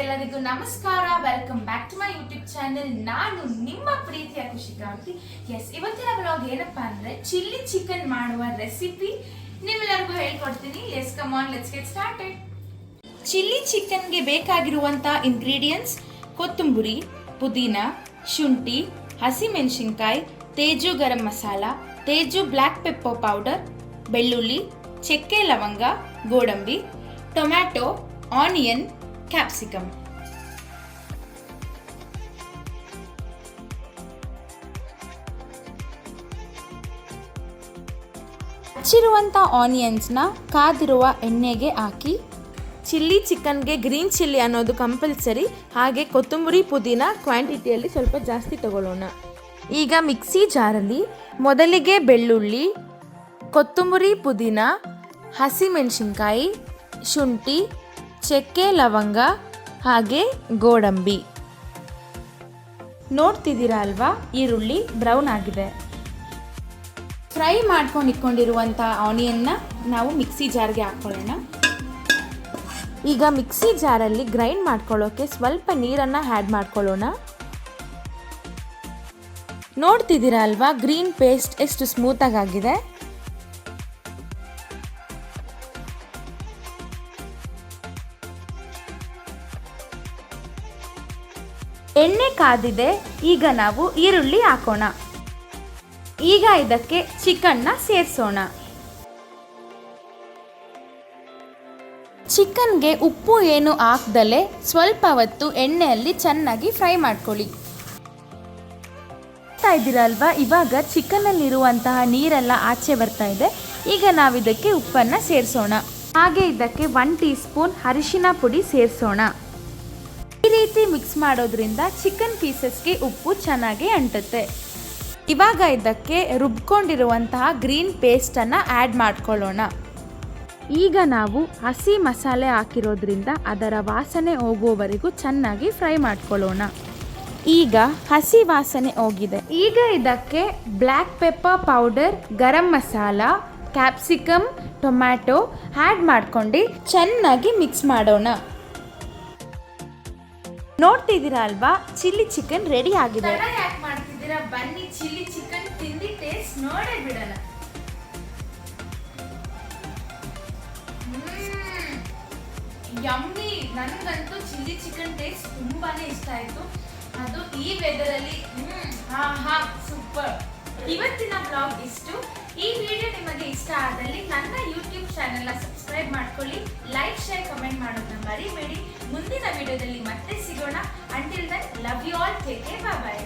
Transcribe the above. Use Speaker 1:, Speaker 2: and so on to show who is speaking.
Speaker 1: ಎಲ್ಲರಿಗೂ ನಮಸ್ಕಾರ. Welcome back to my YouTube channel. ನಾನು ನಿಮ್ಮ ಪ್ರೀತಿಯ ಖುಷಿಕಾಂತಿ. ಇವತ್ತಿನ ಬ್ಲಾಗ್ ಏನಪ್ಪಾ ಅಂದ್ರೆ ಚಿಲ್ಲಿ ಚಿಕನ್ ಮಾಡುವ ರೆಸಿಪಿ ನಿಮ್ಮೆಲ್ಲರಿಗೂ ಹೇಳ್ಕೊಡ್ತೀನಿ. Come on, let's get started. Chilli ಚಿಕನ್ಗೆ ಬೇಕಾಗಿರುವಂತ ಇಂಗ್ರೀಡಿಯೆಂಟ್ಸ್: ಕೊತ್ತಂಬರಿ, ಪುದೀನ, ಶುಂಠಿ, ಹಸಿಮೆಣಸಿನಕಾಯಿ, ತೇಜು ಗರಂ ಮಸಾಲ, ತೇಜು ಬ್ಲ್ಯಾಕ್ ಪೆಪ್ಪರ್ ಪೌಡರ್, ಬೆಳ್ಳುಳ್ಳಿ, ಚಕ್ಕೆ ಲವಂಗ, ಗೋಡಂಬಿ, ಟೊಮ್ಯಾಟೊ, ಆನಿಯನ್, ಕ್ಯಾಪ್ಸಿಕಮ್. ಹಚ್ಚಿರುವಂಥ ಆನಿಯನ್ಸ್ನ ಕಾದಿರುವ ಎಣ್ಣೆಗೆ ಹಾಕಿ ಚಿಲ್ಲಿ ಚಿಕನ್ಗೆ ಗ್ರೀನ್ ಚಿಲ್ಲಿ ಅನ್ನೋದು ಕಂಪಲ್ಸರಿ. ಹಾಗೆ ಕೊತ್ತಂಬರಿ ಪುದೀನ ಕ್ವಾಂಟಿಟಿಯಲ್ಲಿ ಸ್ವಲ್ಪ ಜಾಸ್ತಿ ತಗೊಳ್ಳೋಣ. ಈಗ ಮಿಕ್ಸಿ ಜಾರಲ್ಲಿ ಮೊದಲಿಗೆ ಬೆಳ್ಳುಳ್ಳಿ, ಕೊತ್ತಂಬರಿ ಪುದೀನ, ಹಸಿಮೆಣಸಿನ್ಕಾಯಿ, ಶುಂಠಿ, ಚಕ್ಕೆ ಲವಂಗ ಹಾಗೆ ಗೋಡಂಬಿ. ನೋಡ್ತಿದ್ದೀರಾ ಅಲ್ವಾ, ಈರುಳ್ಳಿ ಬ್ರೌನ್ ಆಗಿದೆ. ಫ್ರೈ ಮಾಡ್ಕೊಂಡು ಇಟ್ಕೊಂಡಿರುವಂಥ ಆನಿಯನ್ನ ನಾವು ಮಿಕ್ಸಿ ಜಾರ್ಗೆ ಹಾಕ್ಕೊಳ್ಳೋಣ. ಈಗ ಮಿಕ್ಸಿ ಜಾರಲ್ಲಿ ಗ್ರೈಂಡ್ ಮಾಡ್ಕೊಳ್ಳೋಕೆ ಸ್ವಲ್ಪ ನೀರನ್ನು ಆ್ಯಡ್ ಮಾಡ್ಕೊಳ್ಳೋಣ. ನೋಡ್ತಿದ್ದೀರಾ ಅಲ್ವಾ, ಗ್ರೀನ್ ಪೇಸ್ಟ್ ಎಷ್ಟು ಸ್ಮೂತಾಗಿ ಆಗಿದೆ. ಎಣ್ಣೆ ಕಾದಿದೆ. ಈಗ ನಾವು ಈರುಳ್ಳಿ ಹಾಕೋಣ. ಈಗ ಇದಕ್ಕೆ ಚಿಕನ್ನ ಸೇರಿಸೋಣ. ಚಿಕನ್ಗೆ ಉಪ್ಪು ಏನು ಹಾಕ್ದಲೆ ಸ್ವಲ್ಪ ಹೊತ್ತು ಎಣ್ಣೆಯಲ್ಲಿ ಚೆನ್ನಾಗಿ ಫ್ರೈ ಮಾಡ್ಕೊಳ್ಳಿ. ಇದ್ದೀರಲ್ವಾ, ಇವಾಗ ಚಿಕನ್ನಲ್ಲಿರುವಂತಹ ನೀರೆಲ್ಲ ಆಚೆ ಬರ್ತಾ ಇದೆ. ಈಗ ನಾವು ಇದಕ್ಕೆ ಉಪ್ಪನ್ನು ಸೇರಿಸೋಣ. ಹಾಗೆ ಇದಕ್ಕೆ 1 ಟೀ ಸ್ಪೂನ್ ಅರಿಶಿನ ಪುಡಿ ಸೇರಿಸೋಣ. ಈ ರೀತಿ ಮಿಕ್ಸ್ ಮಾಡೋದ್ರಿಂದ ಚಿಕನ್ ಪೀಸಸ್ಗೆ ಉಪ್ಪು ಚೆನ್ನಾಗಿ ಅಂಟುತ್ತೆ. ಇವಾಗ ಇದಕ್ಕೆ ರುಬ್ಕೊಂಡಿರುವಂತಹ ಗ್ರೀನ್ ಪೇಸ್ಟನ್ನು ಆ್ಯಡ್ ಮಾಡ್ಕೊಳ್ಳೋಣ. ಈಗ ನಾವು ಹಸಿ ಮಸಾಲೆ ಹಾಕಿರೋದ್ರಿಂದ ಅದರ ವಾಸನೆ ಹೋಗುವವರೆಗೂ ಚೆನ್ನಾಗಿ ಫ್ರೈ ಮಾಡ್ಕೊಳ್ಳೋಣ. ಈಗ ಹಸಿ ವಾಸನೆ ಹೋಗಿದೆ. ಈಗ ಇದಕ್ಕೆ black pepper powder, garam masala, capsicum, tomato add ಮಾಡ್ಕೊಂಡು ಚೆನ್ನಾಗಿ ಮಿಕ್ಸ್ ಮಾಡೋಣ. ನೋಡ್ತಿದ್ದೀರಾ ಅಲ್ವಾ, ಚಿಲ್ಲಿ ಚಿಕನ್ ರೆಡಿ ಆಗಿದೆ. ಯಾಕೆ ಮಾಡ್ತಿದ್ದೀರಾ? ಬನ್ನಿ ಚಿಲ್ಲಿ ಚಿಕನ್ ತಿಂದು ಟೇಸ್ಟ್ ನೋಡೇ ಬಿಡೋಣ. ಯಮ್ಮಿ. ನನಗಂತೂ ಚಿಲ್ಲಿ ಚಿಕನ್ ಟೇಸ್ಟ್ ತುಂಬಾನೇ ಇಷ್ಟ ಆಯ್ತು. ಅದು ಈ ವೆದರಲ್ಲಿ ಸೂಪರ್. ಇವತ್ತಿನ ಬ್ಲಾಗ್ ಇಷ್ಟು. ಈ ವಿಡಿಯೋ ನಿಮಗೆ ಇಷ್ಟ ಆದಲ್ಲಿ ನನ್ನ ಯೂಟ್ಯೂಬ್ ಚಾನೆಲ್ನ ಸಬ್ಸ್ಕ್ರೈಬ್ ಮಾಡ್ಕೊಳ್ಳಿ. ಲೈಕ್, ಶೇರ್, ಕಮೆಂಟ್ ಮಾಡೋದನ್ನ ಮರಿಬೇಡಿ. ಮುಂದಿನ ವಿಡಿಯೋದಲ್ಲಿ ಮತ್ತೆ ಸಿಗೋಣ. Until then, love you all. Take care. Bye bye.